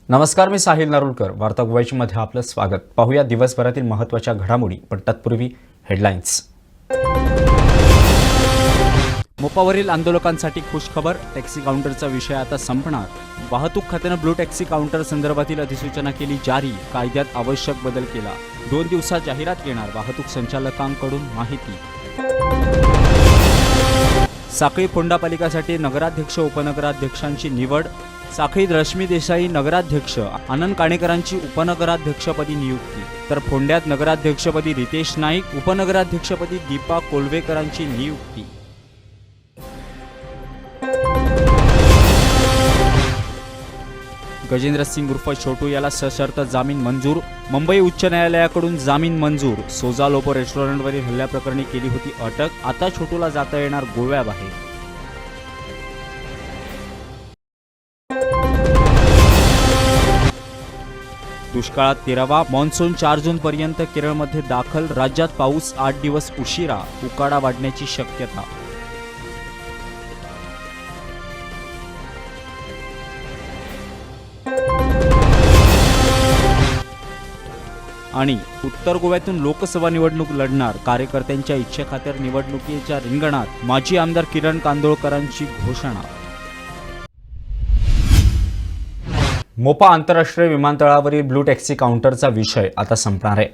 नमस्कार, मी साहिल नारुलकर. वार्ता गोव्यामध्ये आपलं स्वागत. पाहूया दिवसभरातील महत्त्वाच्या घडामोडी, पण तत्पूर्वी हेडलाईन्स. मोपावरील आंदोलकांसाठी खुशखबर. टॅक्सी काउंटरचा विषय आता संपणार. वाहतूक खात्यानं ब्लू टॅक्सी काउंटर संदर्भातील अधिसूचना केली जारी. कायद्यात आवश्यक बदल केला. 2 दिवसात जाहिरात येणार, वाहतूक संचालकांकडून माहिती. साखळी फोंडा पालिकासाठी नगराध्यक्ष उपनगराध्यक्षांची निवड. साखळीत रश्मी देसाई नगराध्यक्ष, आनंद काणेकरांची उपनगराध्यक्षपदी नियुक्ती. तर फोंड्यात नगराध्यक्षपदी रितेश नाईक, उपनगराध्यक्षपदी दीपा कोल्वेकरांची नियुक्ती. गजेंद्र सिंग उर्फ छोटू याला सशर्त जामीन मंजूर. मुंबई उच्च न्यायालयाकडून जामीन मंजूर. सोजा लोपो रेस्टॉरंटवरील हल्ल्याप्रकरणी केली होती अटक. आता छोटूला जाता येणार गोव्याबाहेर. दुष्काळात 13वा मान्सून 4 जूनपर्यंत केरळमध्ये दाखल. राज्यात पाऊस 8 दिवस उशिरा. उकाडा वाढण्याची शक्यता. आणि उत्तर गोव्यातून लोकसभा निवडणूक लढणार. कार्यकर्त्यांच्या इच्छेखातर निवडणुकीच्या रिंगणात. माजी आमदार किरण कांदोळकरांची घोषणा. मोपा आंतरराष्ट्रीय विमानतळावरील ब्लू टॅक्सी काउंटरचा विषय आता संपणार आहे.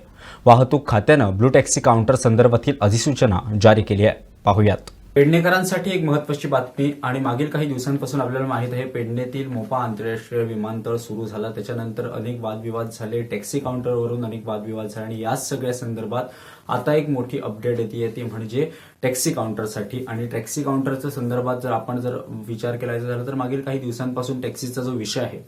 वाहतूक खात्यानं ब्लू टॅक्सी काउंटर संदर्भातील अधिसूचना जारी केली आहे. पाहूयात. पेडणेकरांसाठी एक महत्त्वाची बातमी. आणि मागील काही दिवसांपासून आपल्याला माहित आहे, पेडणेतील मोपा आंतरराष्ट्रीय विमानतळ सुरू झाला. त्याच्यानंतर अनेक वादविवाद झाले. टॅक्सी काउंटरवरून अनेक वादविवाद झाले. आणि याच सगळ्या संदर्भात आता एक मोठी अपडेट येते, ती म्हणजे टॅक्सी काउंटरसाठी. आणि टॅक्सी काउंटरच्या संदर्भात जर विचार केला झाला तर मागील काही दिवसांपासून टॅक्सीचा जो विषय आहे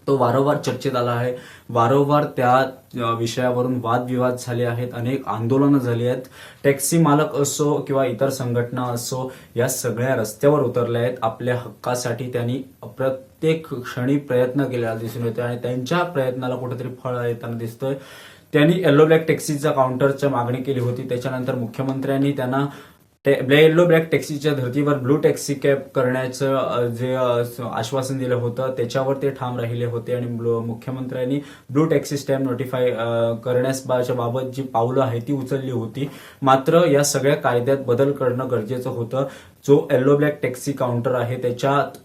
तो वारंवार चर्चेत आला आहे. वारंवार त्या विषयावरून वादविवाद झाले आहेत. अनेक आंदोलनं झाली आहेत. टॅक्सी मालक असो किंवा इतर संघटना असो, या सगळ्या रस्त्यावर उतरल्या आहेत. आपल्या हक्कासाठी त्यांनी प्रत्येक क्षणी प्रयत्न केलेला दिसून येतोय आणि त्यांच्या प्रयत्नाला कुठेतरी फळ येताना दिसतोय. त्यांनी येलो ब्लॅक टॅक्सीच्या काउंटरची मागणी केली होती. त्याच्यानंतर मुख्यमंत्र्यांनी त्यांना येलो ब्लॅक टॅक्सीच्या धर्तीवर ब्लू टॅक्सी कॅब करण्याचं जे आश्वासन दिलं होतं त्याच्यावर ते ठाम राहिले होते. आणि मुख्यमंत्र्यांनी ब्लू टॅक्सी स्टॅम्प नोटिफाय करण्याच्या बाबत जी पावलं आहे ती उचलली होती. मात्र या सगळ्या कायद्यात बदल करणं गरजेचं होतं. जो येलो ब्लॅक टॅक्सी काउंटर आहे त्याच्यात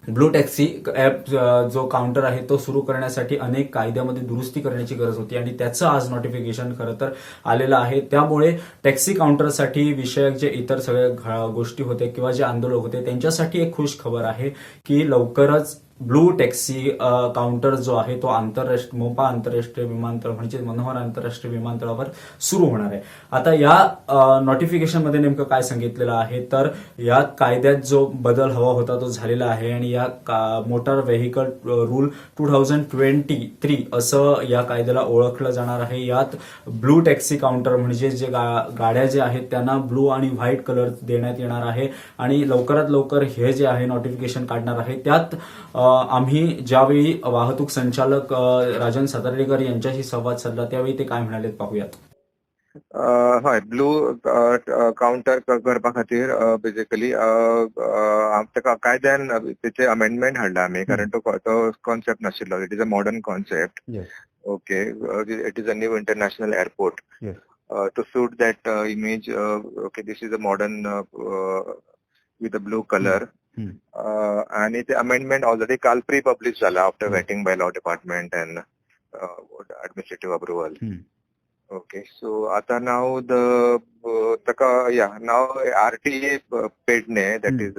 ब्लू टॅक्सी ॲप जो काउंटर आहे तो सुरू करण्यासाठी अनेक कायद्यामध्ये दुरुस्ती करण्याची गरज होती आणि त्याचं आज नोटिफिकेशन खरं तर आलेलं आहे. त्यामुळे टॅक्सी काउंटरसाठी विषयक जे इतर सगळ्या गोष्टी होते किंवा जे आंदोलक होते त्यांच्यासाठी एक खुश खबर आहे की लवकरच ब्लू टॅक्सी काउंटर जो आहे तो मोपा आंतरराष्ट्रीय विमानतळ म्हणजे मनोहर आंतरराष्ट्रीय विमानतळावर सुरू होणार आहे. आता या नोटिफिकेशनमध्ये नेमकं काय सांगितलेलं आहे तर या कायद्यात जो बदल हवा होता तो झालेला आहे. आणि या मोटार व्हेकल रूल 2023 असं या कायद्याला ओळखलं जाणार आहे. यात ब्लू टॅक्सी काउंटर म्हणजे जे गाड्या जे आहेत त्यांना ब्लू आणि व्हाईट कलर देण्यात येणार आहे. आणि लवकरात लवकर हे जे आहे नोटिफिकेशन काढणार आहे. त्यात आम्ही ज्यावेळी वाहतूक संचालक राजन सातार्डेकर यांच्याशी संवाद साधला त्यावेळी ते काय म्हणाले पाहूयात. हय ब्लू काउंटर करपा खातीर बेसिकली आमच्या कायद्यान तेचे अमेंडमेंट हाडला आमी, कारण तो कॉन्सेप्ट नाशिल्लो. It is a modern concept. Okay, it is a new international airport to suit that image. Okay, this is a modern with a blue color. And the amendment already काल pre-published झाला after vetting by law department and administrative approval. Okay, so आता now now RTA Pedne, that is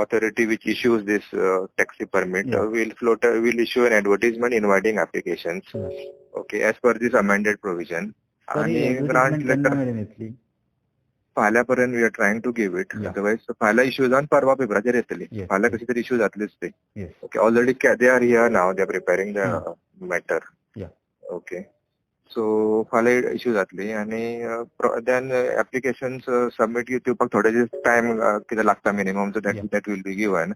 authority which issues this taxi permit, will issue an advertisement inviting applications. Okay, as per this amended provision. And grant letter फाल्यापर्यंत we are trying to give it. Otherwise फाल्यां issue जावन परवा पेपराचेर येतली. फाल्यां कशी तरी issue जातलीच ती. Okay, already they are here now, they are preparing the matter. Okay, so फाल्यां इश्यू जातली आणि देन एप्लिकेशन सबमिट दिवपाक थोडे दीस टायम कितें लागता minimum, so that will be given.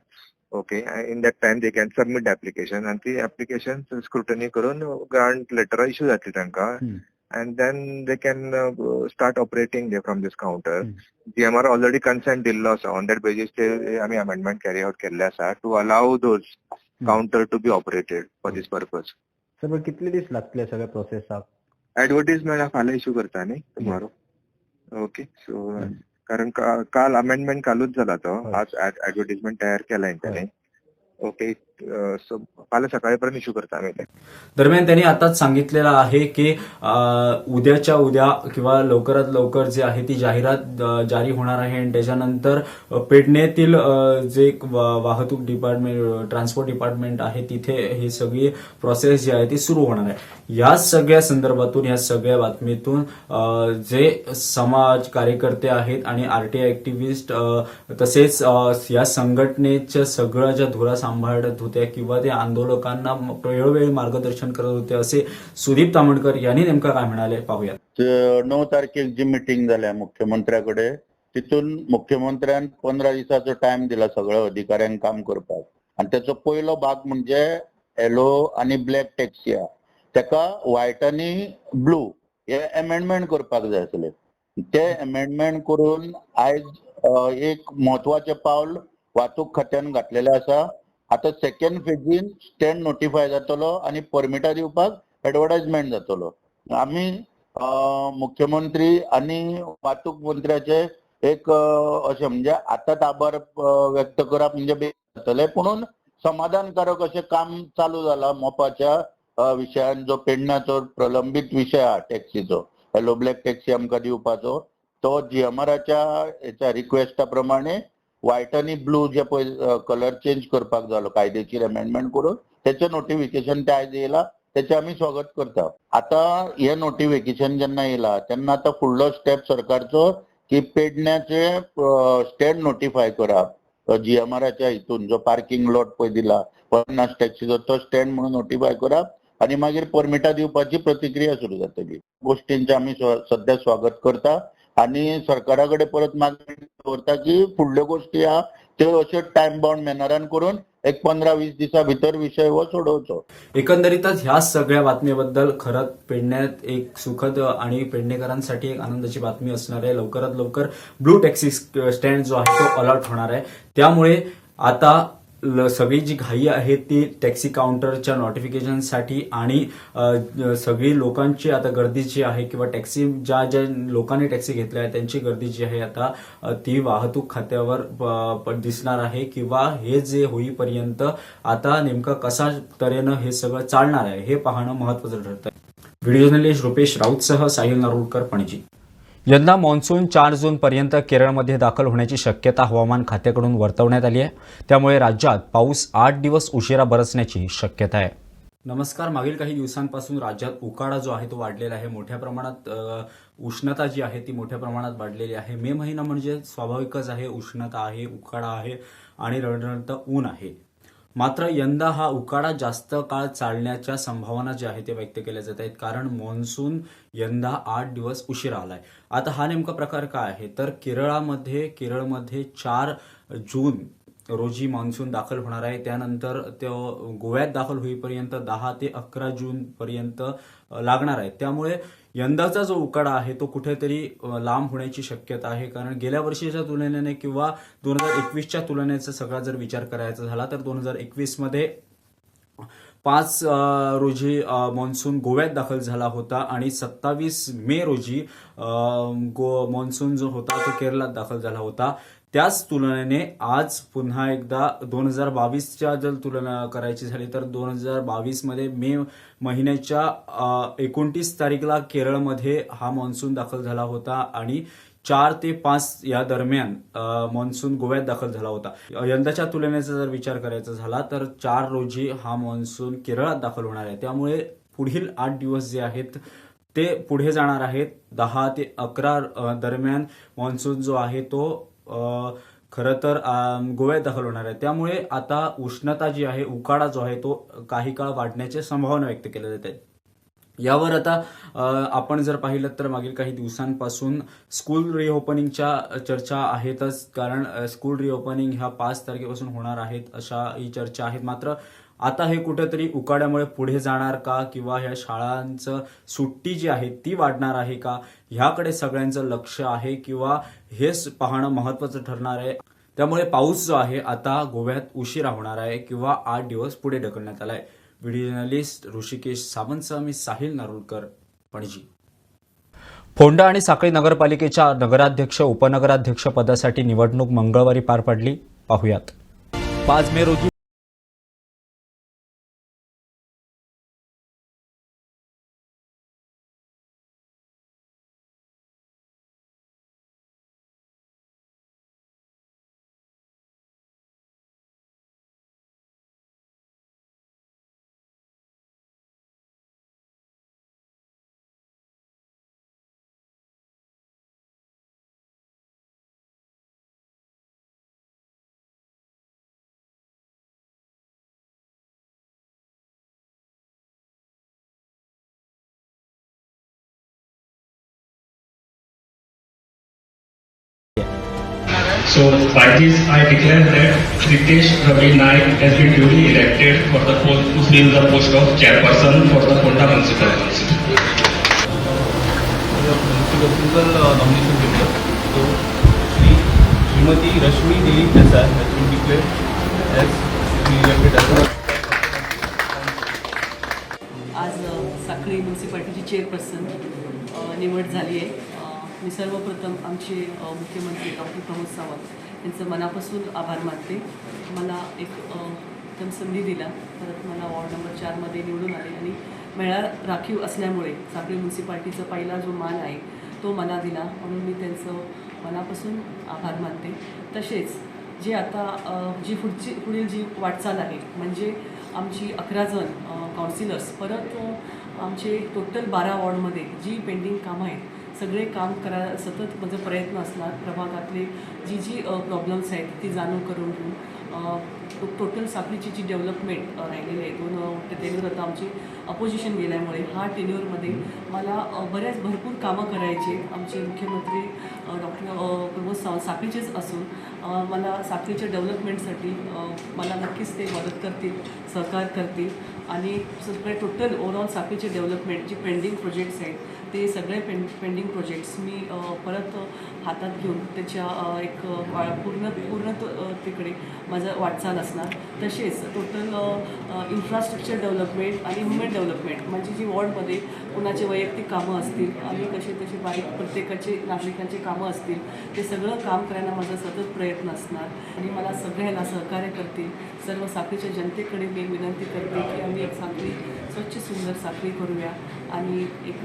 Okay, in that time they can submit the application आणि ती application scrutiny करून ग्रांट लेटर इश्यू जातली तांकां. And then they can start operating there from this counter. GMR already consent dilla, so on that basis I mean amendment carry out kelle asa to allow those counter to be operated for this purpose. Sir पण कितले दीस लागतले सगळ्या प्रोसेसाक? Advertisement हा फाल्यां issue करता न्ही tomorrow. Okay so कारण काल अमेंडमेंट कालूच जाला तो आज ऍडव्हर्टिजमेंट तयार केला त्याने. ओके सो फाल्यां सकाळी पर्यंत इश्यू करता आम्ही ते. दरम्यान त्यांनी आताच सांगितलेलं आहे की उद्याच्या उद्या किंवा लवकरात लवकर जे आहे ती जाहिरात जारी होणार आहे आणि त्याच्यानंतर पेडणेतील जे वाहतूक डिपार्टमेंट ट्रान्सपोर्ट डिपार्टमेंट आहे तिथे ही सगळी प्रोसेस जी आहे ती सुरू होणार आहे. या सगळ्या संदर्भातून या सगळ्या बातमीतून जे समाज कार्यकर्ते आहेत आणि आरटीआय ऍक्टिव्हिस्ट तसेच या संघटनेच्या सगळ्या ज्या धुरा सांभाळत होत्या किंवा ते आंदोलकांना वेळोवेळी मार्गदर्शन करत होते असे सुदीप तामणकर यांनी नेमकं काय म्हणाले पाहूया. 9 तारखेक जी मिटिंग जाल्या मुख्यमंत्र्याकडे तितून मुख्यमंत्र्यान 15 दिसाचो टाइम दिला सगळ्या अधिकाऱ्यांक काम करपाक आणि त्याचो पहिलो भाग म्हणजे येलो आणि ब्लॅक टॅक्सी तेका व्हाईट आणि ब्लू हे अमेंडमेंट करपाक जाय आसले. ते अमेंडमेंट करून आयज एक महत्वाचे पावल वाहतूक खात्यान घातलेले आसा. आता सेकंड फेजीन स्टँड नोटिफाय जातलो आणि परमिटा दिवपाक ऍडव्हर्टाइजमेंट जातलो. आम्ही मुख्यमंत्री आणि वाहतूक मंत्र्याचे एक अशें म्हणजे आताच आभार व्यक्त करप म्हणजे जातले पुणून समाधानकारक अशें काम चालू जाला मोपाच्या विशयान जो पेडण्याचो प्रलंबीत विषय हा टॅक्सीचो येलो ब्लॅक टॅक्सी आमकां दिवपाचो तो जीएमआरच्या रिक्वेस्टा प्रमाणे व्हाईट आणि ब्लू जे पळय कलर चेंज करपाक जालो कायदेशीर अमेंडमेंट करून त्याचे नोटिफिकेशन ते आयज येयला त्याचे आम्ही स्वागत करता. आता हे नोटिफिकेशन जेन्ना येयला तेन्ना आता फुडलो स्टेप सरकारचो की पेडण्याचे स्टँड नोटिफाय करप जीएमआरच्या हितून जो पार्किंग लॉट पळय दिला 50 टॅक्सीचो तो स्टँड म्हणून नोटिफाय करप आणि मागीर परमिटा दिवपाची प्रतिक्रिया सुरू जातली. गोष्टींचे आम्ही सध्या स्वागत करता आणि सरकारा कडेन परत मागणी करता की फुडल्यो गोष्टी हा त्यो अशे टाइम बाउंड मॅनरान करून एक 15-20 दिसा भितर विषय हो सोडवचो. एकंदरीतच ह्या सगळ्या बातमीबद्दल खरंच पेडण्यात एक सुखद आणि पेडणेकरांसाठी एक आनंदाची बातमी असणार आहे. लवकरात लवकर ब्लू टॅक्सी स्टँड जो आहे तो अलॉट होणार आहे. त्यामुळे आता सगळी जी घाई आहे ती टॅक्सी काउंटरच्या नोटिफिकेशनसाठी आणि सगळी लोकांची आता गर्दी जी आहे किंवा टॅक्सी ज्या लोकांनी टॅक्सी घेतल्या आहे त्यांची गर्दी जी आहे आता ती वाहतूक खात्यावर दिसणार आहे किंवा हे जे होईपर्यंत आता नेमकं कशा तऱ्हेनं हे सगळं चालणार आहे हे पाहणं महत्वाचं ठरतं. व्हिडिओ जर्नलिस्ट रुपेश राऊतसह साहिल नारुळकर, पणजी. यंदा मान्सून 4 जूनपर्यंत केरळमध्ये दाखल होण्याची शक्यता हवामान खात्याकडून वर्तवण्यात आली आहे. त्यामुळे राज्यात पाऊस 8 दिवस उशिरा बरसण्याची शक्यता आहे. नमस्कार. मागील काही दिवसांपासून राज्यात उकाडा जो आहे तो वाढलेला आहे. मोठ्या प्रमाणात उष्णता जी आहे ती मोठ्या प्रमाणात वाढलेली आहे. मे महिना म्हणजे स्वाभाविकच आहे, उष्णता आहे, उकाडा आहे आणि रणरणत ऊन आहे. मात्र यंदा हा उकाडा जास्त काळ चालण्याच्या संभावना ज्या आहेत ते व्यक्त केल्या जात आहेत कारण मान्सून यंदा 8 दिवस उशिरा आलाय. आता हा नेमका प्रकार काय आहे तर केरळमध्ये 4 जून रोजी मान्सून दाखल होणार आहे. त्यानंतर तो गोव्यात दाखल होईपर्यंत 10 ते 11 जून पर्यंत लागणार आहे. त्यामुळे यंदाचा जो उकाडा आहे तो कुठेतरी लांब होण्याची शक्यता आहे कारण गेल्या वर्षीच्या तुलनेने किंवा 2021च्या तुलनेचा सगळा जर विचार करायचा झाला तर 2021 मध्ये 5 रोजी मान्सून गोव्यात दाखल झाला होता आणि 27 मे रोजी मान्सून जो होता तो केरळात दाखल झाला होता. त्याच तुलनेने आज पुन्हा एकदा 2022च्या जर तुलना करायची झाली तर 2022 मध्ये मे महिन्याच्या 29 तारीखला केरळमध्ये हा मान्सून दाखल झाला होता आणि 4 ते 5 या दरम्यान मान्सून गोव्यात दाखल झाला होता. यंदाच्या तुलनेचा जर विचार करायचा झाला तर 4 रोजी हा मान्सून केरळात दाखल होणार आहे. त्यामुळे पुढील 8 दिवस जे आहेत ते पुढे जाणार आहेत. 10 ते 11 दरम्यान मान्सून जो आहे तो खरं तर गोव्यात दाखल होणार आहे. त्यामुळे आता उष्णता जी आहे, उकाडा जो आहे तो काही काळ वाढण्याची संभावना व्यक्त केल्या जाते. यावर आता आपण जर पाहिलं तर मागील काही दिवसांपासून स्कूल रिओपनिंगच्या चर्चा आहेतच कारण स्कूल रिओपनिंग ह्या 5 तारखेपासून होणार आहेत अशा ही चर्चा आहेत. मात्र आता हे कुठेतरी उकाड्यामुळे पुढे जाणार का किंवा ह्या शाळांचं सुट्टी जी आहे ती वाढणार आहे का ह्याकडे सगळ्यांचं लक्ष आहे किंवा हेच पाहणं महत्वाचं ठरणार आहे. त्यामुळे पाऊस जो आहे आता गोव्यात उशिरा होणार आहे किंवा 8 दिवस पुढे ढकलण्यात आलाय. व्हिडिओ जर्नलिस्ट ऋषिकेश सावंतसह मी साहिल नारुलकर, पणजी. फोंडा आणि साखळी नगरपालिकेच्या नगराध्यक्ष उपनगराध्यक्ष पदासाठी निवडणूक मंगळवारी पार पडली. पाहुयात. 5 मे रोजी So by this I declare that Ritesh Ravi Naik has been duly elected for the post to fill the post of chairperson for the Fonda Municipal Council. Municipal nomination घेतलं. तो Shrimati Rashmi Dilip Desai has been declared as elected as आज साखळी म्युन्सिपाल्टीची chairperson निवड झाली आहे. मी सर्वप्रथम आमचे मुख्यमंत्री डॉक्टर प्रमोद सावंत यांचं मनापासून आभार मानते. मला एक उत्तम संधी दिला. परत मला वॉर्ड नंबर 4मध्ये निवडून आले आणि मेळा राखीव असल्यामुळे साखळी म्युन्सिपाल्टीचा पहिला जो मान आहे तो मला दिला, म्हणून मी त्यांचं मनापासून आभार मानते. तसेच जे आता पुढील जी वाटचाल आहे म्हणजे आमची 11 जण काउन्सिलर्स परत आमचे टोटल 12 वॉर्डमध्ये जी पेंडिंग कामं आहेत सगळे काम सतत माझा प्रयत्न असणार. प्रभागातले जी प्रॉब्लेम्स आहेत ती जाणून करून घेऊन टोटल साखळीची जी डेव्हलपमेंट राहिलेली आहे 2 टेन्युअर आता आमची अपोजिशन गेल्यामुळे हा टेन्युअरमध्ये मला भरपूर कामं करायची. आमचे मुख्यमंत्री डॉक्टर प्रमोद सावंत साखळीचेच असून मला साखळीच्या डेव्हलपमेंटसाठी मला नक्कीच ते मदत करतील, सहकार करतील आणि सगळे टोटल ओव्हरऑल साखळीचे डेव्हलपमेंट जे पेंडिंग प्रोजेक्ट्स आहेत ते सगळे पेंडिंग प्रोजेक्ट्स मी परत हातात घेऊन त्याच्या एक पूर्ण तिकडे माझं वाटचाल असणार. तसेच टोटल इन्फ्रास्ट्रक्चर डेव्हलपमेंट आणि ह्युमन डेव्हलपमेंट म्हणजे जी वॉर्डमध्ये कुणाचे वैयक्तिक कामं असतील आणि कसे बारीक प्रत्येकाचे नागरिकांचे कामं असतील ते सगळं काम करायला माझा सतत प्रयत्न असणार आणि मला सगळ्यांना सहकार्य करतील. सर्व साखळीच्या जनतेकडे मी विनंती करते की आम्ही एक साखळी स्वच्छ सुंदर साखळी करूया आणि एक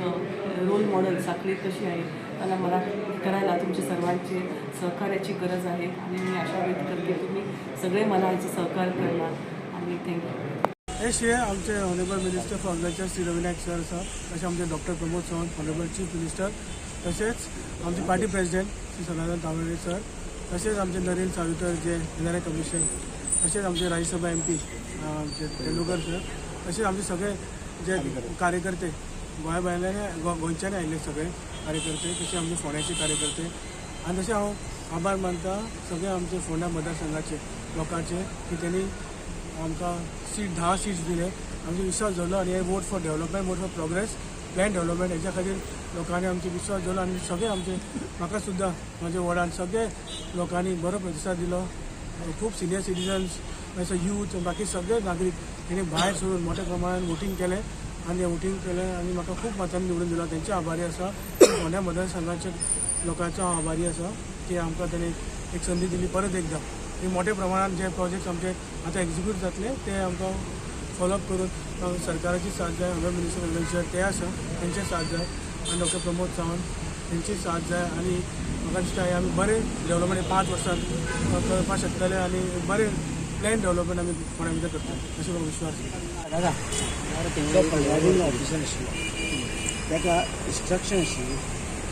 रोल मॉडेल साखळी कशी आहे त्याला मला करायला तुमच्या सर्वांचे सहकार्याची गरज आहे आणि मी आशा व्यक्त करते तुम्ही सगळे मला याचं सहकार्य करणार आणि थँक्यू. हे शिवाय आमचे honourable minister for agriculture Shri Ravi Naik sir तसे आमचे doctor Pramod Sawant honourable chief minister तसेच आमचे party president Shri Sadanand Tawde sir तसेच आमचे नरेन सावितर जे एनआरआय कमिशन तसेच आमचे राज्यसभा MP आमचे तेंडुलकर सर तसेच आमचे सगळे जे कार्यकर्ते गोंयच्यान आयिल्ले सगळे कार्यकर्ते तसे आमचे फोंड्याचे कार्यकर्ते आणि तसे हांव आभार मानता सगळे आमचे फोंडा मतदारसंघाचे लोकांचे की त्यांनी आमकां 10 सीट्स दिले. आमचे विश्वास दवरलो आणि हे vote for development vote for progress plan development हेच्या खातीर लोकांनी आमचे विश्वास दवरलो आणि सगळे आमचे म्हाका सुद्दां म्हाज्या वॉर्डान सगळे लोकांनी बरो प्रतिसाद दिलो. खूब सिनियर सिटीजन्स मागीर यूथ बाकी सगळे नागरीक तेणी भायर सरून मोठ्या प्रमाणात वोटींग केलें आणि वोटींग केलें आणि म्हाका खूब मतांनी निवडून दिलो. तेंचे आभारी आसा. फोंड्या मतदारसंघाच्या लोकांचो हांव आभारी आसा की आमकां तेणी एक संदी दिली परत एकदां. हे मोठ्या प्रमाणात जे प्रोजेक्ट्स आमचे आतां एक्झिक्यूट जातले ते आमकां फॉलोअप करून सरकाराची साथ जाय. ऑनरेबल मिनिस्टर एग्रीकल्चर ते आसा तेंचे साथ जाय आणि डॉक्टर प्रमोद सावंत तेंची साथ जाय आणि म्हाका दिसता आमी बरें डेव्हलपमेंट 5 वर्सांत करपाक शकतले आणि बरें प्लॅन डेव्हलपमेंट आमी फोंड्या भितर करतले अशें म्हाका विश्वास दादा प्रोवायडींग ऑफिसर आशिल्लो ताका इंस्ट्रक्शन आशिल्ली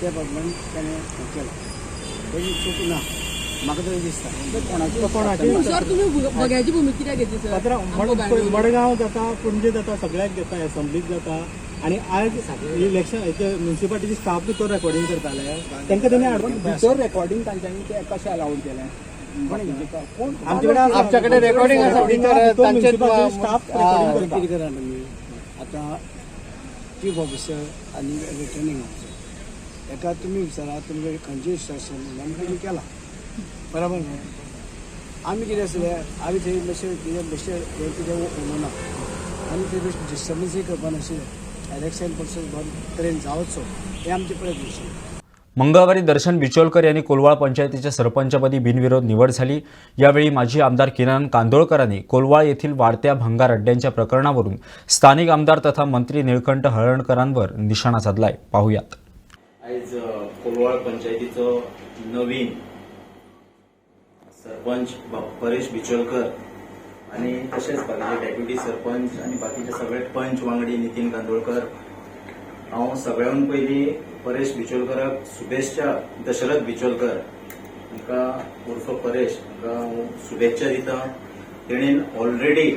त्या प्रमाणे ताणें हें केलें. तेजी चूक ना म्हाका तरी दिसता. सर तुम्ही बघ्याची भूमिका कित्याक घेतली सर? मडगांव जाता, पणजे जाता, सगळ्याक जाता, एसेंब्लीक जाता आणि आज इलेक्शन म्युन्सिपाल्टीची स्टाफ तो रेकॉर्डिंग करताले तांकां तेणी भितर रेकॉर्डिंग तांच्यांनी ते कशें अलाउड केलें आमचे कडेन रेकॉर्डिंग आसा स्टाफ कितें करा तुमी आतां चीफ ऑफिसर आनी रिटर्निंग ऑफिसर एका तुमी विचारा तुमचे खंयचे इंस्ट्रक्शन आमी केलां बरोबर न्हू. आमी कितें आसलें आमी थंय मातशें कितें बेश्टें कितें उलोवना आमी थंय बेश्टें डिस्टर्बन्सूय करपा नाशिल्लें इलेक्शन प्रोसेस बरे तरेन जावचो हे आमचे प्रयत्न आशिल्ले. मंगळवारी दर्शन बिचोलकर यांनी कोलवाळ पंचायतीच्या सरपंचपदी बिनविरोध निवड झाली. यावेळी माजी आमदार किरण कांदोळकरांनी कोलवाळ येथील वाढत्या भंगार अड्ड्यांच्या प्रकरणावरून स्थानिक आमदार तथा मंत्री निळकंठ हळणकरांवर निशाणा साधलाय. पाहुयात. आज कोलवाळ पंचायतीचो नवीन सरपंच परेश बिचोलकर आणि तसेच बाकीचे डेप्युटी सरपंच आणि बाकीचे सगळे पंच वांगडी नितीन कांदोळकर. हांव सगळ्यांत पयलीं परेश बिचोलकराक शुभेच्छा दशरथ बिचोलकर हांकां उर्फ परेश हांकां हांव शुभेच्छा दिता. तेणेन ऑलरेडी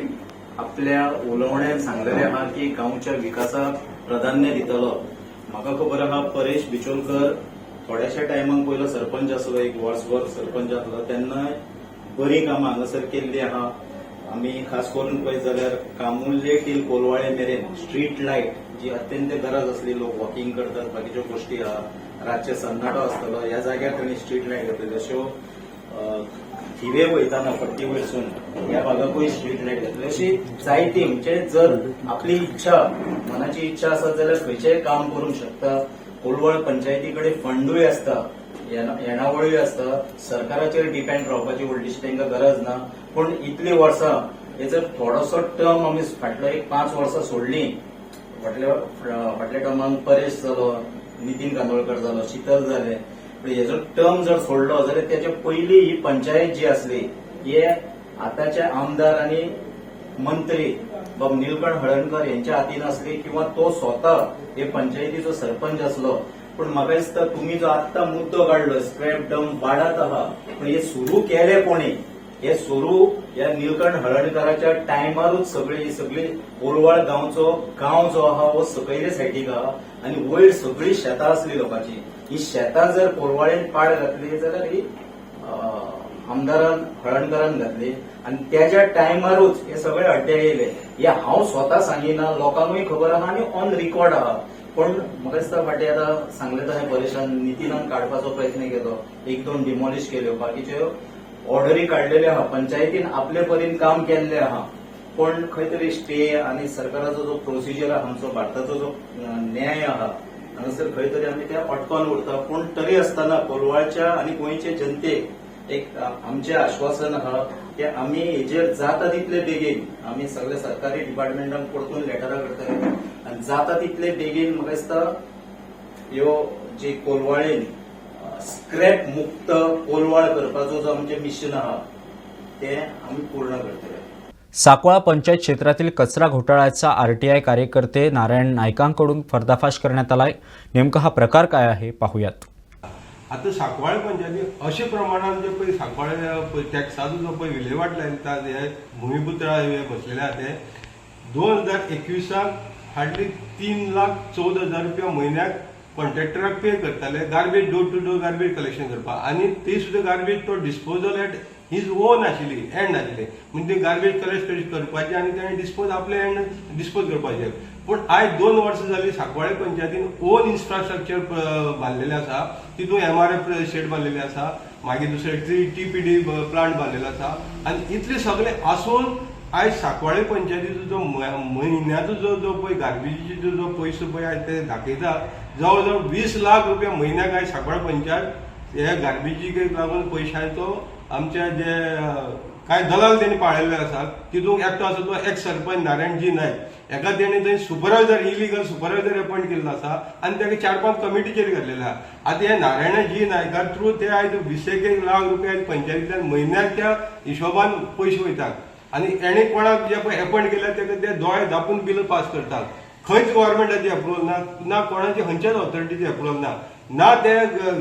आपल्या उलोवण्यान सांगलेलें आहा की गांवच्या विकासाक प्राधान्य दितलो. म्हाका खबर आहा परेश बिचोलकर थोड्याशा टायमाक पयलो सरपंच आसलो, एक वर्सभर सरपंच आसलो, तेन्ना बरी कामां हांगासर केल्ली आहा. आमी खास करून पळयत जाल्यार कामुर्ले टील कोलवाळे मेरेन स्ट्रीट लायट जी अत्यंत गरज आसली, लोक वॉकिंग करतात, बाकीच्यो गोश्टी आहा, रातचे सन्नाटो आसतलो, ह्या जाग्यार तांणी स्ट्रीट लायट घातली. अश्यो थिवे वयताना पट्टी वयरसून ह्या भागाकूय स्ट्रीट लायट घातली. अशी जायती म्हणजे जर आपली इच्छा मनाची इच्छा आसत जाल्यार खंयचेय काम करूंक शकता. कोलवाळ पंचायती कडेन फंडूय आसता, येणावळूय आसता, सरकाराचेर डिपेंड रावपाची व्हडलीशी तांकां गरज ना. पूण इतली वर्सां हे जर थोडोसो टर्म आमी फाटलो एक 5 वर्सां सोडली, फाटल्या टर्माक परेश जालो, नितीन कांदोळकर जालो, शीतल जाले, हेजो टर्म जर सोडलो जाल्यार तेचे पयलीं ही पंचायत जी आसली हे आताचे आमदार आनी मंत्री बाब निळकंठ हळणकर यांच्या हातीन आसली किंवा तो स्वता हे पंचायतीचो सरपंच आसलो. पण म्हाका दिसता तुम्ही जो आत्ता मुद्दो काढलो स्क्रॅप डंप वाडात आहा, पण हे सुरू केले कोणी? हे सुरू या निळकंठ हळणकराच्या टायमारूच सगळी कोलवाळ गांवचो गांव जो आहा हो सकयले सायडीक आहा आणि वयर सगळी शेतां आसली लोकांची. ही शेतां जर कोलवाळेन पाड घातली जाल्यार ही आमदारान हळणकरान घातली आणि त्याच्या टायमारूच हे सगळे अड्डे येयले. हे हांव स्वता सांगिना, लोकांकूय खबर आहा आणि ऑन रिकॉर्ड आहा. पण म्हाका दिसता फाटीं आतां सांगले तशें परेशान नितीनान काडपाचो प्रयत्न केलो, 1-2 डिमॉलिश केल्यो, बाकीच्यो ऑर्डरी काडलेल्यो आहा, पंचायतीन आपले परीन काम केल्लें आहा. पण खंय तरी स्टे आणि सरकाराचो जो प्रोसिजर आहा, आमचो भारताचो जो न्याय आहा, हांगासर खंय तरी आमी ते अटकून उरता. पूण तरी आसतना कोलवाळच्या आनी गोंयचे जनतेक एक आमचें आश्वासन आहा की आमी हेजेर जाता तितले बेगीन आमी सगळे सरकारी डिपार्टमेंटांक परतून लेटरां करतले आनी जाता तितले बेगीन म्हाका दिसता ह्यो जी कोलवाळेन स्क्रॅप मुक्त कोलवाळ करपाचो जो आमचें मिशन आहा ते आमी पूर्ण करतले. साकोळा पंचायत क्षेत्रातील कचरा घोटाळ्याचा आरटीआय कार्यकर्ते नारायण नायकांकडून पर्दाफाश करण्यात आलाय. नेमका हा प्रकार काय आहे पाहूयात. आता सांकवाळे पंचायती अशे प्रमाणात जे पळय सांकवाळे टॅक्साचो जो पळय विलेवाट लायता हे भुमिपुत्रा बसलेले आहा ते 2021 हार्डली 3,14,000 रुपया म्हयन्याक कॉन्ट्रॅक्टराक पे करताले garbage door to door garbage collection करपाक. आणि ती सुद्धा गार्बेज तो डिस्पोजल एट हीज ओन आशिल्ली, एंड आशिल्ली, म्हणजे गार्बेज कलेक्ट करपाचे आणि ताणें डिस्पोज आपले एंड डिस्पोज करपाचे. पण आयज 2 वर्सां जाली सांकवाळे पंचायतीन ओन इन्फ्रास्ट्रक्चर बांदलेलें आसा. तितून MRF शेड बांदलेले आसा, मागीर दुसरे TPD प्लांट बांदलेलो आसा. आनी इतले सगळे आसून आयज सांकवाळे पंचायतीचो जो म्हयन्याचो जो पळय गार्बेजीचो जो पयसो पळय आयज ते दाखयता, जवळ जवळ 20 लाख रुपया म्हयन्याक आयज सांकवाळे पंचायत हे गार्बेजीक लागून पयशांचो आमच्या जे कांय दलाल तेणी पाळिल्ले आसात. तितूंत एकटो आसा तो एक्स सरपंच नारायणजी नायक, एका तेणी थंय सुपरवायझर इलिगल सुपरवायझर अपॉइंट केल्लो आसा आनी ताका 4-5 कमिटीचेर घातलेले आहा. आतां हे नारायणजी नायका थ्रू ते आयज 20 लाख रुपया पंचायतींतल्यान म्हयन्याक त्या हिशोबान पयशे वयतात. आनी एणे कोणाक जे पळय अपॉइंट केल्या ताका ते दोळे धापून बिल पास करतात. खंयच गव्हर्मेंटाची अप्रुवल ना कोणाची खंयच्याच ऑथॉरिटीची अप्रुवल ना ते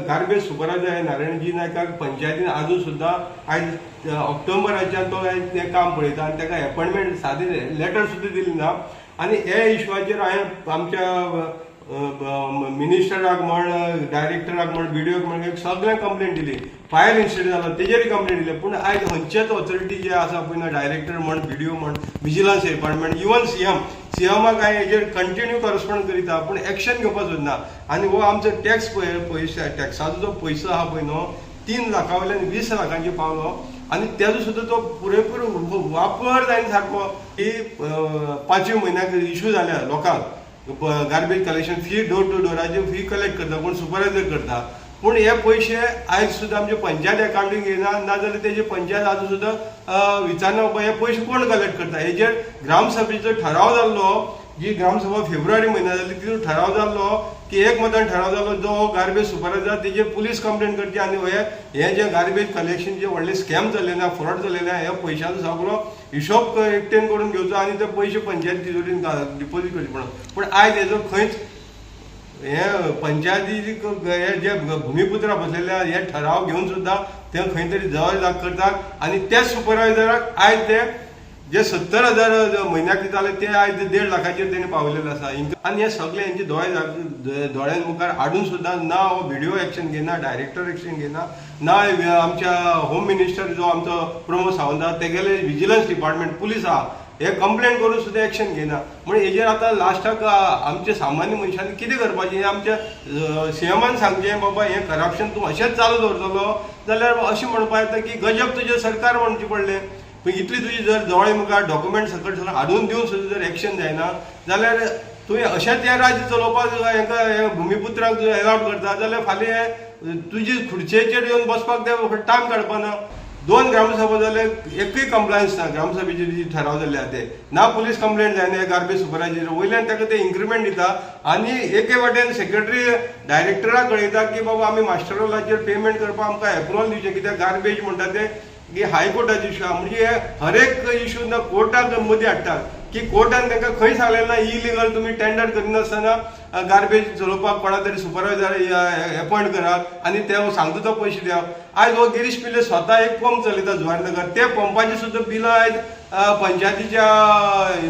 गार्बेज सुपरवायझर नारायणजी नायकाक पंचायतीन आजून सुद्दां आयज ऑक्टोबराच्यान तो तें काम पळयता आनी ताका अपॉइंटमेंट सादी लेटर सुद्दां दिली ना. आनी हे इश्यूचेर हांवें आमच्या मिनिस्टराक म्हण, डायरेक्टराक म्हण, BDOक म्हण सगळ्यांक कंप्लेंट दिली. फायर इन्सिडंट जालो तेजेरय कंप्लेंट दिली. पूण आयज खंयचेच ऑथॉरिटी जे आसा पळय ना, डायरेक्टर म्हण, BDO म्हण, विजिलन्स डिपार्टमेंट, इवन CMाक हांवें हेजेर कंटिन्यू करस्पॉन्ड करिता, पूण एक्शन घेवपाक सोदना. आनी हो आमचो टॅक्स पयशे टॅक्साचो जो पयसो आहा पळय न्हू 3 लाखा वयल्यान 20 लाखांचे पावलो. आणि त्याचो सुद्धा तो पुरेपूर वापर जायना सारको ही 5व्या म्हयन्याक इश्यू जाल्या लोकांक garbage collection fee door to डोराची फी कलेक्ट करता कोण सुपरवायझर करता पूण हे पयशे आयज सुद्दां आमचे पंचायत अकाउंटींग घेयना नाजाल्यार तेजे पंचायत आजून सुद्दां विचारना बाबा हे पयशे कोण कलेक्ट करता हेजेर ग्रामसभेचो ठराव जाल्लो जी ग्रामसभा फेब्रुवारी म्हयन्यात जाल्ली तितून ठराव जाल्लो की एकमतान ठराव जाल्लो जो गार्बेज सुपरवायझर तेजेर पुलीस कंप्लेंट करची आनी हे जे गार्बेज कलेक्शन जे व्हडले स्कॅम चल्लेले फ्रॉड चल्लेले हे पयशांचो सगळो हिशोब एकटेन करून घेवचो आनी ते पयशे पंचायत तिजोरीन डिपॉझीट करचे म्हणून पूण आयज हेजो खंयच हे पंचायतीक हे जे भुमिपुत्रा बसलेले हे ठराव घेवन सुद्दां ते खंय तरी जवळ करतात आनी त्या सुपरवायझराक आयज ते जे 70,000 म्हयन्याक दिताले ते आयज 1.5 लाखाचेर तेणी पावलेले आसा आनी हे सगळे हेंचे दोळ्यां मुखार हाडून सुद्दां ना हो व्हिडिओ एक्शन घेना डायरेक्टर एक्शन घेना ना आमच्या होम मिनिस्टर जो आमचो प्रमोद सावंत आहा तेगेले विजिलन्स डिपार्टमेंट पुलीस आहा हे कंप्लेंट करून सुद्दां एक्शन घेना म्हणजे हेजेर आतां लास्टाक आमचे सामान्य मनशांनी कितें करपाचें हें आमच्या सीएमान सांगचें बाबा हें करप्शन तूं अशेंच चालू दवरतलो जाल्यार अशें म्हणपा येता की गजब तुजें सरकार म्हणचें पडलें पण इतली तुजी जर दोळे मुखार डॉक्युमेंट सकट हाडून दिवन सुद्दां जर एक्शन जायना जाल्यार तुवें अशेंच हें राज्य चलोवपाक हेंकां भुमिपुत्राक एलावड करता जाल्यार फाल्यां तुजी खुर्चेचेर येवन बसपाक ते टायम काडपाना 2 ग्रामसभा जाले एकूय कंप्लायन्स ना ग्रामसभेचे जी ठराव जाल्ले आहा ते ना पुलीस कंप्लेंट जायना गार्बेज सुपरवायझर वयल्यान ताका ते इन्क्रिमेंट दिता आनी एके वाटेन सेक्रेटरी डायरेक्टराक कळयता की बाबा आमी मास्टर रोलाचेर पेमेंट करपाक आमकां एप्रुवल दिवचें कित्याक गार्बेज म्हणटा ते की हायकोर्टाचे इश्यू आहा म्हणजे हर एक इश्यू ना कोर्टाक मदीं हाडटात की कोर्टान तांकां खंय सांगलें ना इलिगल तुमी टेंडर करिनासतना गार्बेज चलोवपाक कोणा तरी सुपरवायझर अपॉयंट करात आनी ते सांगता तो पयशे दिवप आयज हो गिरीश पिल्ले स्वता एक पंप चलयता जुवारनगर ते पंपाची सुद्दां बिलां आयज पंचायतीच्या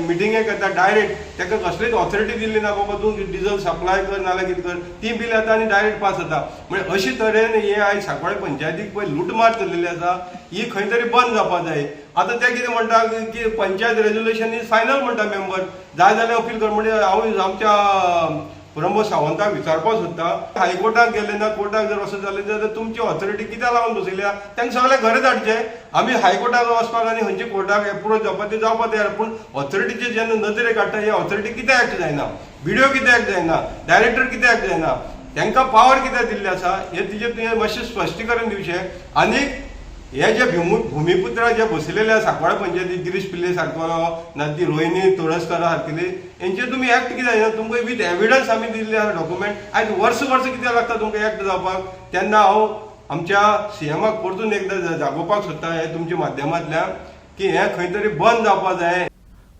मिटिंगेक येता डायरेक्ट ताका कसलीच ऑथॉरिटी दिल्ली ना बाबा तूं डिझल सप्लाय कर नाल्यार कितें कर ती बिल येता आनी डायरेक्ट पास जाता म्हणजे अशे तरेन हे आयज सांकवाळे पंचायतीक पळय लुटमार चल्लेली आसा ही खंय तरी बंद जावपाक जाय आतां ते कितें म्हणटा की पंचायत रेजोल्युशन इज फायनल म्हणटा मेंबर जाय जाल्यार अपील कर म्हणजे हांव आमच्या प्रमोद सावंताक विचारपाक सोदता हायकोर्टाक गेले ना कोर्टाक जर असो जालें जाल्यार तुमची ऑथॉरिटी कित्याक लागून बसयल्या तांकां सगळ्यांक घरा धाडचें आमी हायकोर्टाक वचपाक आनी खंयची कोर्टाक एप्रोच जावपाक ते जावपाक तयार पूण ऑथॉरिटीचे जेन्ना नदरेक काडटा ही ऑथॉरिटी कित्याक एक्ट जायना व्हिडिओ कित्याक जायना डायरेक्टर कित्याक जायना तांकां पावर कित्याक दिल्ली आसा हे तिजेर तुवें मातशें स्पश्टीकरण दिवचें आनी हे जे भुमिपुत्रा जे बसलेले सांकवाळे पंचायतीत गिरीश पिल्ले सारको ना ती रोहिणी तोळसकर सारकेली हेंचेर तुमी एक्ट कित्याक जायना तुमकां विथ एविडन्स आमी दिल्ले आसा डॉक्युमेंट आयज वर्स कित्याक लागता तुमकां एक्ट जावपाक तेन्ना हांव आमच्या सीएमाक परतून एकदां जागोवपाक सोदता हे तुमच्या माध्यमांतल्यान की हे खंय तरी बंद जावपाक जाय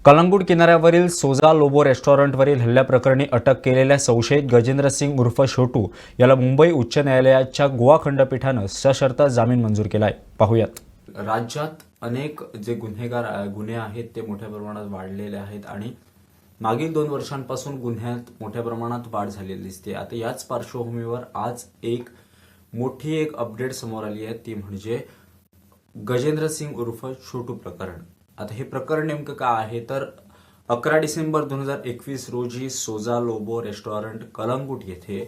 कलंगूट किनाऱ्यावरील सोजा लोबो रेस्टॉरंटवरील हल्ल्याप्रकरणी अटक केलेल्या संशयित गजेंद्र सिंग उर्फ छोटू याला मुंबई उच्च न्यायालयाच्या गोवा खंडपीठानं सशर्त जामीन मंजूर केलाय. पाहूयात. राज्यात अनेक जे गुन्हे आहेत ते मोठ्या प्रमाणात वाढलेले आहेत आणि मागील 2 वर्षांपासून गुन्ह्यात मोठ्या प्रमाणात वाढ झालेली दिसते. आता याच पार्श्वभूमीवर आज एक मोठी अपडेट समोर आली आहे ती म्हणजे गजेंद्र सिंग उर्फ छोटू प्रकरण. आता हे प्रकरण नेमकं काय आहे तर 11 डिसेंबर 2021 रोजी सोजा लोबो रेस्टॉरंट कलंगूट येथे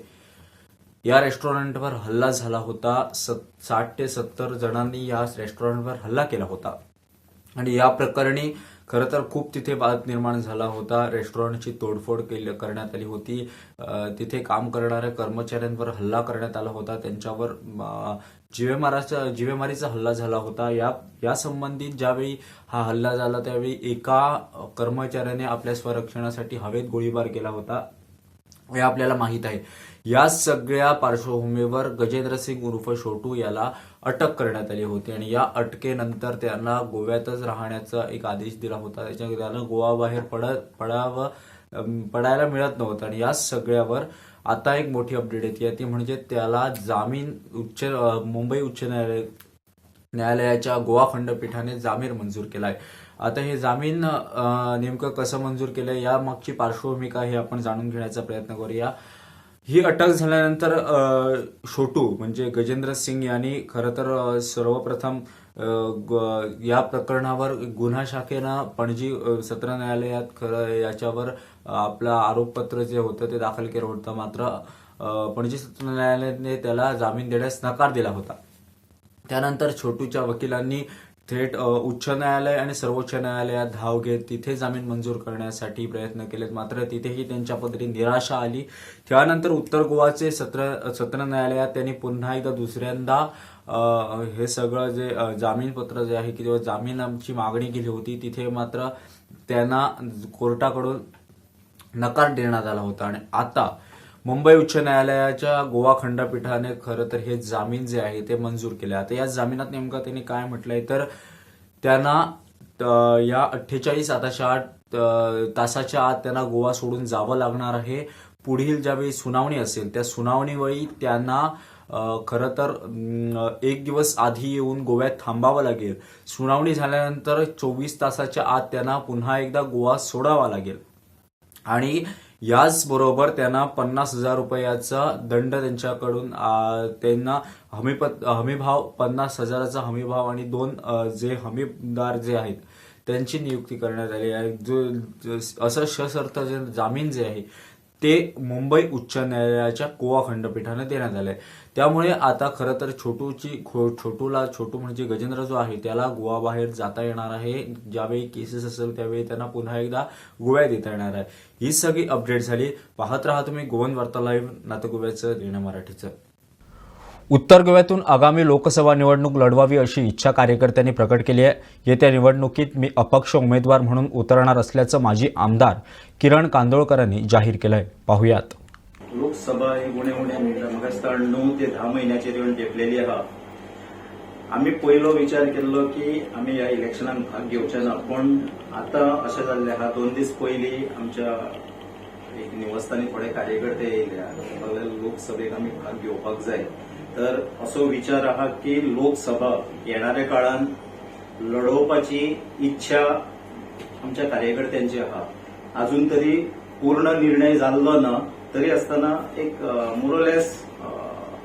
या रेस्टॉरंटवर हल्ला झाला होता. 60 ते 70 जणांनी या रेस्टॉरंटवर हल्ला केला होता आणि या प्रकरणी खरं तर खूप तिथे वाद निर्माण झाला होता. रेस्टॉरंटची तोडफोड करण्यात आली होती. तिथे काम करणाऱ्या कर्मचाऱ्यांवर हल्ला करण्यात आला होता. त्यांच्यावर जीवेमारीचा हल्ला झाला होता. या संबंधित ज्यावेळी हा हल्ला झाला त्यावेळी एका कर्मचाऱ्याने आपल्या स्वरक्षणासाठी हवेत गोळीबार केला होता हे आपल्याला माहित आहे. या सगळ्या पार्श्वभूमीवर गजेंद्र सिंग उर्फ छोटू याला अटक करण्यात आली होती आणि या अटकेनंतर त्यांना गोव्यातच राहण्याचा एक आदेश दिला होता. त्याच्यामुळे त्याला गोवाबाहेर पडायला मिळत नव्हतं आणि या सगळ्यावर आता एक मोठी अपडेट येते ती म्हणजे त्याला जामीन मुंबई उच्च न्यायालयाच्या गोवा खंडपीठाने जामीन मंजूर केलाय. आता हे जामीन नेमकं कसं मंजूर केलंय या मागची पार्श्वभूमी काय हे आपण जाणून घेण्याचा प्रयत्न करूया. ही अटक झाल्यानंतर छोटू म्हणजे गजेंद्र सिंग यांनी खरं तर सर्वप्रथम या प्रकरणावर गुन्हा शाखेनं पणजी सत्र न्यायालयात याच्यावर आपलं आरोपपत्र जे होतं ते दाखल केलं होतं. मात्र पणजी सत्र न्यायालयाने त्याला जामीन देण्यास नकार दिला होता त्यानंतर छोटूच्या वकिलांनी थेट उच्च न्यायालय आणि सर्वोच्च न्यायालयात धाव घेत तिथे जामीन मंजूर करण्यासाठी प्रयत्न केलेत, मात्र तिथेही त्यांच्या पदरी निराशा आली. त्यानंतर उत्तर गोवाचे सत्र न्यायालयात त्यांनी पुन्हा एकदा दुसऱ्यांदा हे सगळं जे जामीनपत्र जे आहे किंवा जामिनाची मागणी केली होती, तिथे मात्र त्यांना कोर्टाकडून नकार देण्यात आला होता. आणि आता मुंबई उच्च न्यायालयाच्या गोवा खंडपीठाने खरं तर हे जामीन जे आहे ते मंजूर केले. आता या जामिनात नेमकं त्यांनी काय म्हटलंय तर त्यांना या 48 तासाच्या आत त्यांना गोवा सोडून जावं लागणार आहे. पुढील ज्यावेळी सुनावणी असेल त्या सुनावणीवेळी त्यांना खरं तर 1 दिवस आधी येऊन गोव्यात थांबावं लागेल. सुनावणी झाल्यानंतर 24 तासाच्या आत त्यांना पुन्हा एकदा गोवा सोडावा लागेल आणि याचबरोबर त्यांना 50,000 रुपयाचा दंड त्यांच्याकडून त्यांना हमीभाव 50,000चा हमीभाव आणि 2 जे हमीदार जे आहेत त्यांची नियुक्ती करण्यात आली आहे. जो असं सशर्त जे जामीन जे आहे ते मुंबई उच्च न्यायालयाच्या गोवा खंडपीठाने देण्यात आलंय. त्यामुळे आता खरं तर छोटू म्हणजे गजेंद्र जो आहे त्याला गोवाबाहेर जाता येणार आहे. ज्यावेळी केसेस असेल त्यावेळी त्यांना पुन्हा एकदा गोव्यात येता येणार आहे. ही सगळी अपडेट झाली. पाहत राहा तुम्ही गोवन वार्ता लाईव्ह, नातं गोव्याचं देणं मराठीचं. उत्तर गोव्यातून आगामी लोकसभा निवडणूक लढवावी अशी इच्छा कार्यकर्त्यांनी प्रकट केली आहे. येत्या निवडणुकीत मी अपक्ष उमेदवार म्हणून उतरणार असल्याचं माजी आमदार किरण कांदोळकरांनी जाहीर केलंय. पाहुयात. लोकसभा ही उण्या म्हाका दिसता 9 ते 10 म्हयन्याचेर येवन तेपलेली आहा. आमी पयलो विचार केल्लो की आमी ह्या इलेक्शनाक भाग घेवचे ना, पण आता अशें जाल्लें आहा 2 दीस पयलीं आमच्या एक निवासस्थानी थोडे कार्यकर्ते येयले, लोकसभेक आमी भाग घेवपाक जाय. तर असो विचार आहा की लोकसभा येणाऱ्या काळात लढोवपाची इच्छा आमच्या कार्यकर्त्यांची आहा. अजून तरी पूर्ण निर्णय जाल्लो ना, तरी आसतना एक मोरलेस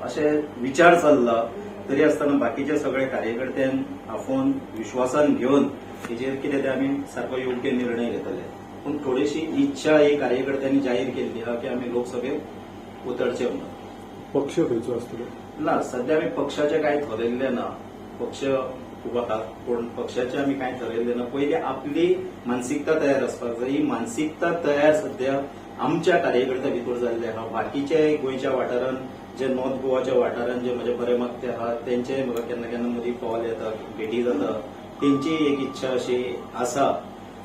असे विचार चालला. तरी आसतना बाकीचे सगळे कार्यकर्त्यांक आफोवन विश्वासान घेवन हेजेर कितें ते आमी सारको योग्य निर्णय घेतले. पूण थोडीशी इच्छा ही कार्यकर्त्यांनी जाहीर केल्ली आहा की आमी लोकसभेक उतरचे म्हणून. पक्ष खंयचो आसतलो? ना, सध्या आमी पक्षाचे कांय ठरयल्ले ना. पक्ष खूब आहा पूण पक्षाचे आमी कांय ठरयल्ले ना. पयली आपली मानसिकता तयार आसपाक जाय. ही मानसिकता तयार सध्या आमच्या कार्यकर्त्या भितर जाल्ले आहा. बाकीचे गोंयच्या वाठारांत जे नॉर्थ गोवाच्या वाठारांत जे म्हजे बरे मागते आहा तेंचे म्हाका केन्ना केन्ना मदीं कॉल येता, भेटी जाता. तेंची एक इच्छा अशी आसा.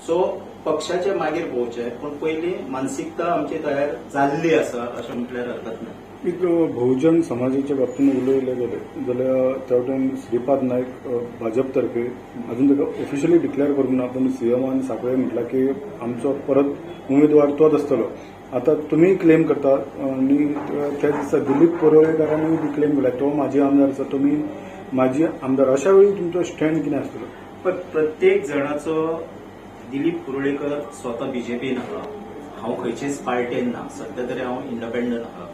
सो पक्षाचे मागीर पोवचे, पण पयली मानसिकता आमची तयार जाल्ली आसा अशें म्हटल्यार हरकत ना. एक बहुजन समाजाच्या बाबतीन उलयलें जाल्यार त्या वटेन श्रीपाद नायक भाजप तर्फे अजून ताका ऑफिशियली डिक्लेअर करूंक ना, पण सीएमान सांखळे म्हटला की आमचो परत उमेदवार तोच आसतलो. आता तुम्ही क्लेम करता आणि त्या दिसा दिलीप परोळेकारांनी बी क्लेम केला तो माजी आमदार आसा, तुम्ही माजी आमदार. अशा वेळी तुमचो स्टँड कितें आसतलो? पण प्रत्येक जणाचो दिलीप कुरळेकर स्वता बीजेपीन आहा, हांव खंयचेच पार्टेन ना. सध्या तरी हांव इंडिपेंडंट आहा.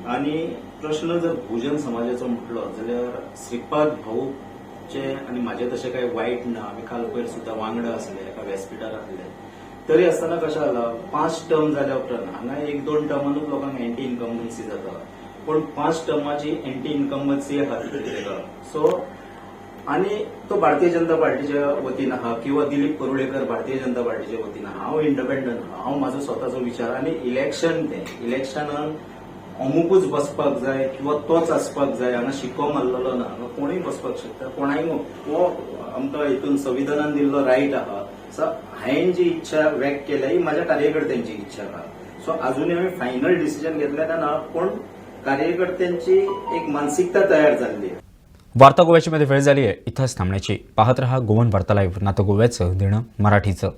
आणि प्रश्न जर बहुजन समाजाचो म्हटलो जाल्यार श्रीपाद भाऊचे आणि माझे तशें काही वायट ना. आमी काल पयर सुद्धा वांगडा आसले, एका व्यासपीठार आसले. तरी आसतना कशें जालां 5 टर्म जाल्या उपरांत हांगा 1-2 टर्मानूच लोकांक एंटी इन्कम्बन्सी जाता, पण 5 टर्माची एंटी इन्कम्बन्सी आहा तितून. सो आणि तो भारतीय जनता पार्टीच्या वतीन आहा किंवा दिलीप परुळेकर भारतीय जनता पार्टीच्या वतीन आहा. हांव इंडिपेंडंट आहा. हांव म्हाजो स्वताचो विचार आणि इलेक्शनान अमुकूच बसपाक जाय किंवा तोच आसपाक जाय हांगा शिक्को मारलेलो ना. कोणूय बसपाक शकता, कोणाय तो आमकां हितून संविधानान दिल्लो रायट आहा. सो हांवें जी इच्छा व्यक्त केल्या ही म्हाज्या कार्यकर्त्यांची इच्छा आहा. सो अजूनय हांवें फायनल डिसिजन घेतलें ना, पण कार्यकर्त्यांची एक मानसिकता तयार जाल्ली आहे. वार्ता गोव्याची मध्ये वेळ झाली आहे इथंच थांबण्याची. पाहत रहा गोवन वार्ता लाईव्ह, नातं गोव्याचं देणं मराठीचं.